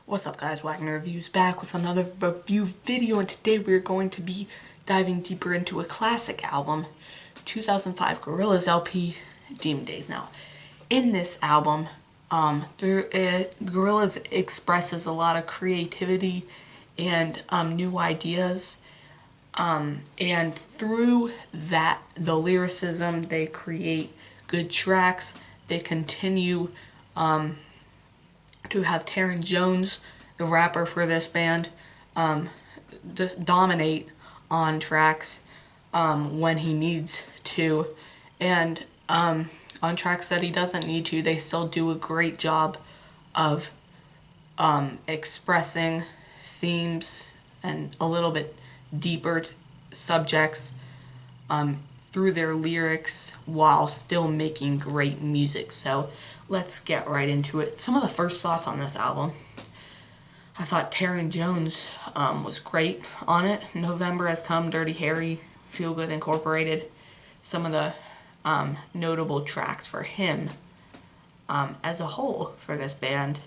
What's up guys, Wagner Reviews back with another review video, and today we're going to be diving deeper into a classic album, 2005 Gorillaz LP, Demon Days. Now, in this album, Gorillaz expresses a lot of creativity and new ideas, and through that, the lyricism, they create good tracks. They continue to have Taron Jones, the rapper for this band, just dominate on tracks when he needs to, and on tracks that he doesn't need to, they still do a great job of expressing themes and a little bit deeper subjects through their lyrics while still making great music. So let's get right into it. Some of the first thoughts on this album. I thought Taron Jones was great on it. November Has Come, Dirty Harry, Feel Good Incorporated. Some of the notable tracks for him as a whole for this band.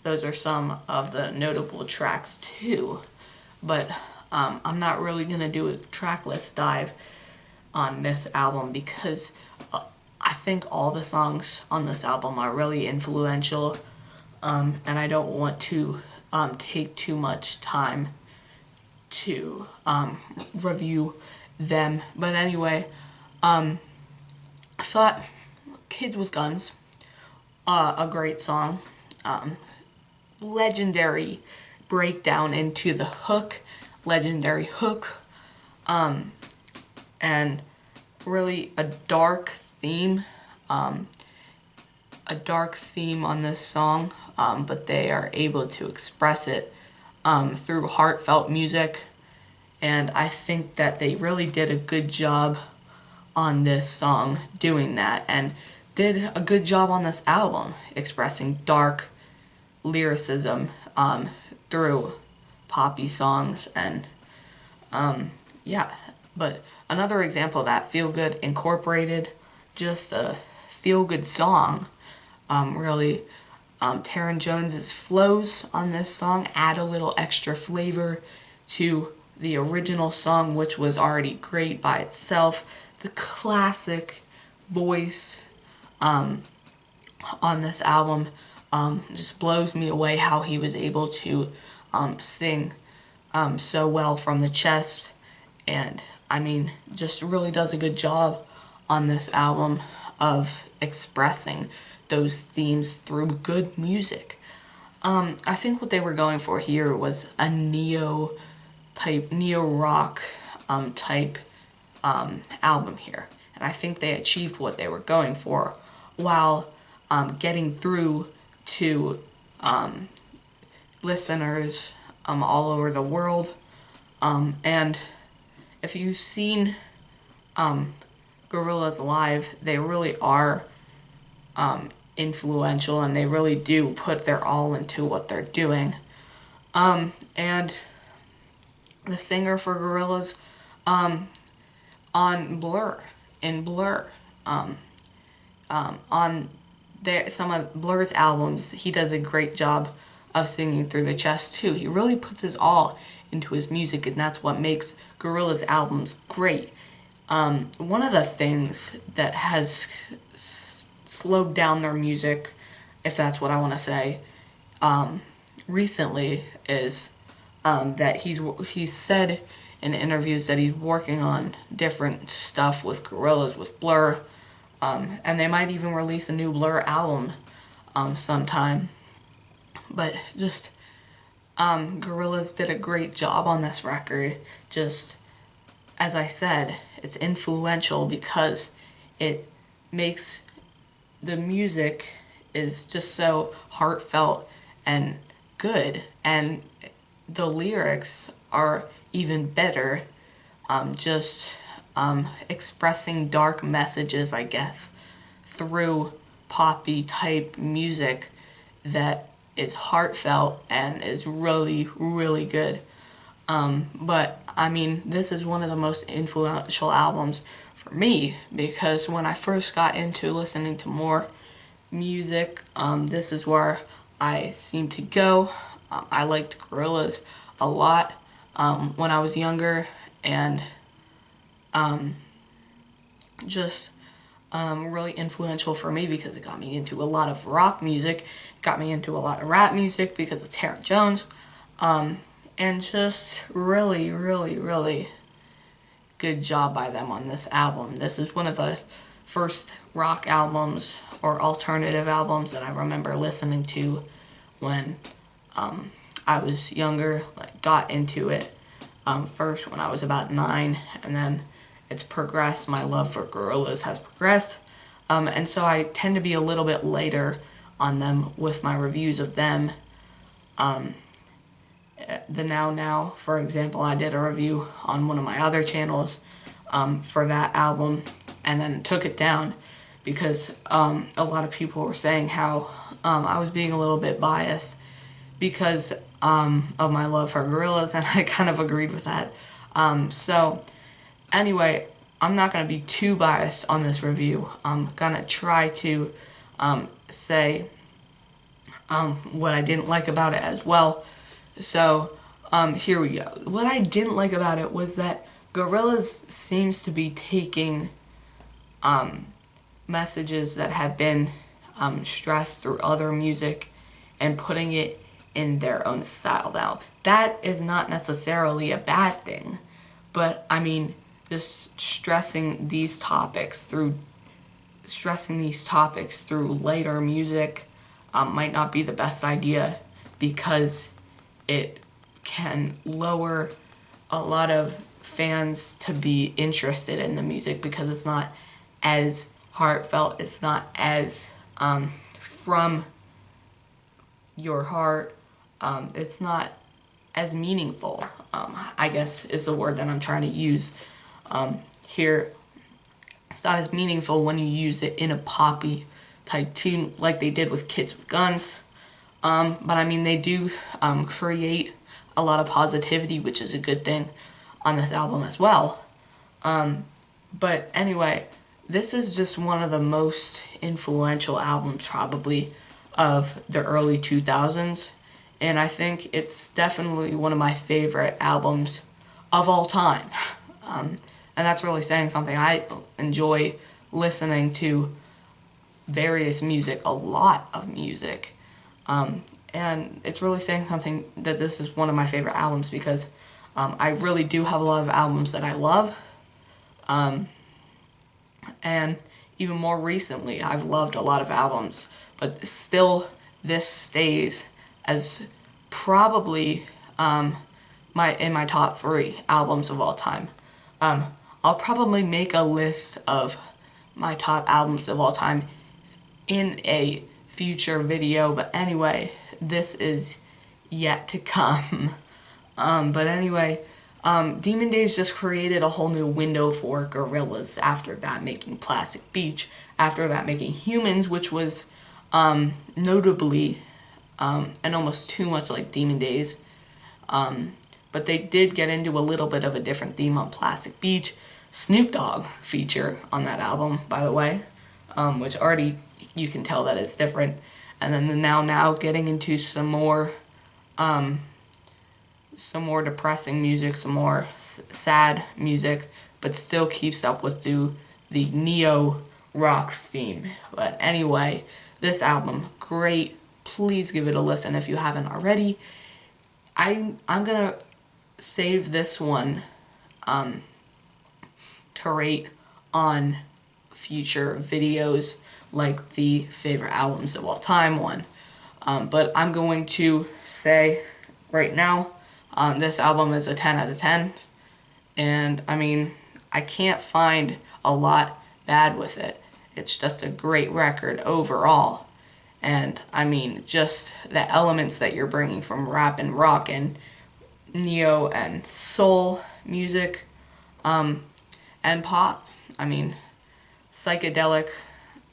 Those are some of the notable tracks too. But I'm not really going to do a track list dive on this album because I think all the songs on this album are really influential, and I don't want to take too much time to review them. But anyway, I thought Kids with Guns, a great song, legendary breakdown into the hook, legendary hook, and really a dark theme on this song, but they are able to express it through heartfelt music, and I think that they really did a good job on this song doing that, and did a good job on this album expressing dark lyricism through poppy songs. And yeah, but another example of that, Feel Good Incorporated, just a feel-good song. Really, Taron Jones's flows on this song add a little extra flavor to the original song, which was already great by itself. The classic voice on this album just blows me away, how he was able to sing so well from the chest, and I mean, just really does a good job on this album of expressing those themes through good music. I think what they were going for here was a neo rock type album here, and I think they achieved what they were going for while getting through to listeners all over the world. And if you've seen Gorillaz live, they really are influential, and they really do put their all into what they're doing. And the singer for Gorillaz on Blur, on some of Blur's albums, he does a great job of singing through the chest too. He really puts his all into his music, and that's what makes Gorillaz albums great. One of the things that has slowed down their music, if that's what I want to say, recently is that he's said in interviews that he's working on different stuff with Gorillaz, with Blur, and they might even release a new Blur album sometime. But just Gorillaz did a great job on this record. Just as I said, it's influential because it makes the music is just so heartfelt and good, and the lyrics are even better, just expressing dark messages, I guess, through poppy type music that is heartfelt and is really, really good. But I mean, this is one of the most influential albums for me, because when I first got into listening to more music, this is where I seem to go. I liked Gorillaz a lot when I was younger, and just really influential for me because it got me into a lot of rock music, got me into a lot of rap music because of Terrence Jones, and just really, really, really good job by them on this album. This is one of the first rock albums or alternative albums that I remember listening to when I was younger, like got into it first when I was about 9, and then it's progressed. My love for Gorillaz has progressed, and so I tend to be a little bit later on them with my reviews of them. The Now, for example, I did a review on one of my other channels for that album, and then took it down because a lot of people were saying how I was being a little bit biased because of my love for Gorillaz, and I kind of agreed with that. So anyway, I'm not going to be too biased on this review. I'm going to try to say what I didn't like about it as well. So here we go. What I didn't like about it was that Gorillaz seems to be taking messages that have been stressed through other music and putting it in their own style. Now, that is not necessarily a bad thing, but I mean, just stressing these topics through later music might not be the best idea, because it can lower a lot of fans to be interested in the music because it's not as heartfelt, it's not as from your heart, it's not as meaningful, I guess is the word that I'm trying to use here. It's not as meaningful when you use it in a poppy type tune like they did with Kids with Guns. But I mean, they do create a lot of positivity, which is a good thing on this album as well. But anyway, this is just one of the most influential albums probably of the early 2000s. And I think it's definitely one of my favorite albums of all time. And that's really saying something. I enjoy listening to various music, a lot of music. And it's really saying something that this is one of my favorite albums, because I really do have a lot of albums that I love. And even more recently, I've loved a lot of albums, but still this stays as probably in my top 3 albums of all time. I'll probably make a list of my top albums of all time in a future video, but anyway, this is yet to come. But anyway, Demon Days just created a whole new window for Gorillaz. After that, making Plastic Beach, after that, making Humans, which was notably and almost too much like Demon Days. But they did get into a little bit of a different theme on Plastic Beach. Snoop Dogg feature on that album, by the way, which already you can tell that it's different. And then the Now getting into some more depressing music, some more sad music, but still keeps up with the neo rock theme. But anyway, this album, great. Please give it a listen if you haven't already. I'm gonna save this one to rate on future videos, like the favorite albums of all time one. But I'm going to say right now, this album is a 10 out of 10. And I mean, I can't find a lot bad with it. It's just a great record overall. And I mean, just the elements that you're bringing from rap and rock and neo and soul music, and pop. I mean, psychedelic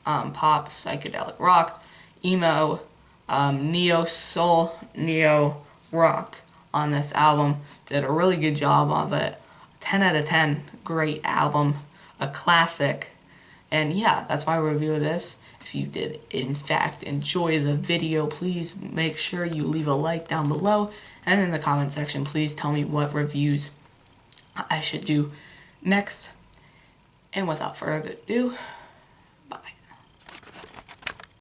pop, psychedelic rock, emo, neo soul, neo rock on this album. Did a really good job of it. 10 out of 10, great album, a classic. And yeah, that's my review of this. If you did in fact enjoy the video, please make sure you leave a like down below, and in the comment section please tell me what reviews I should do next. And without further ado,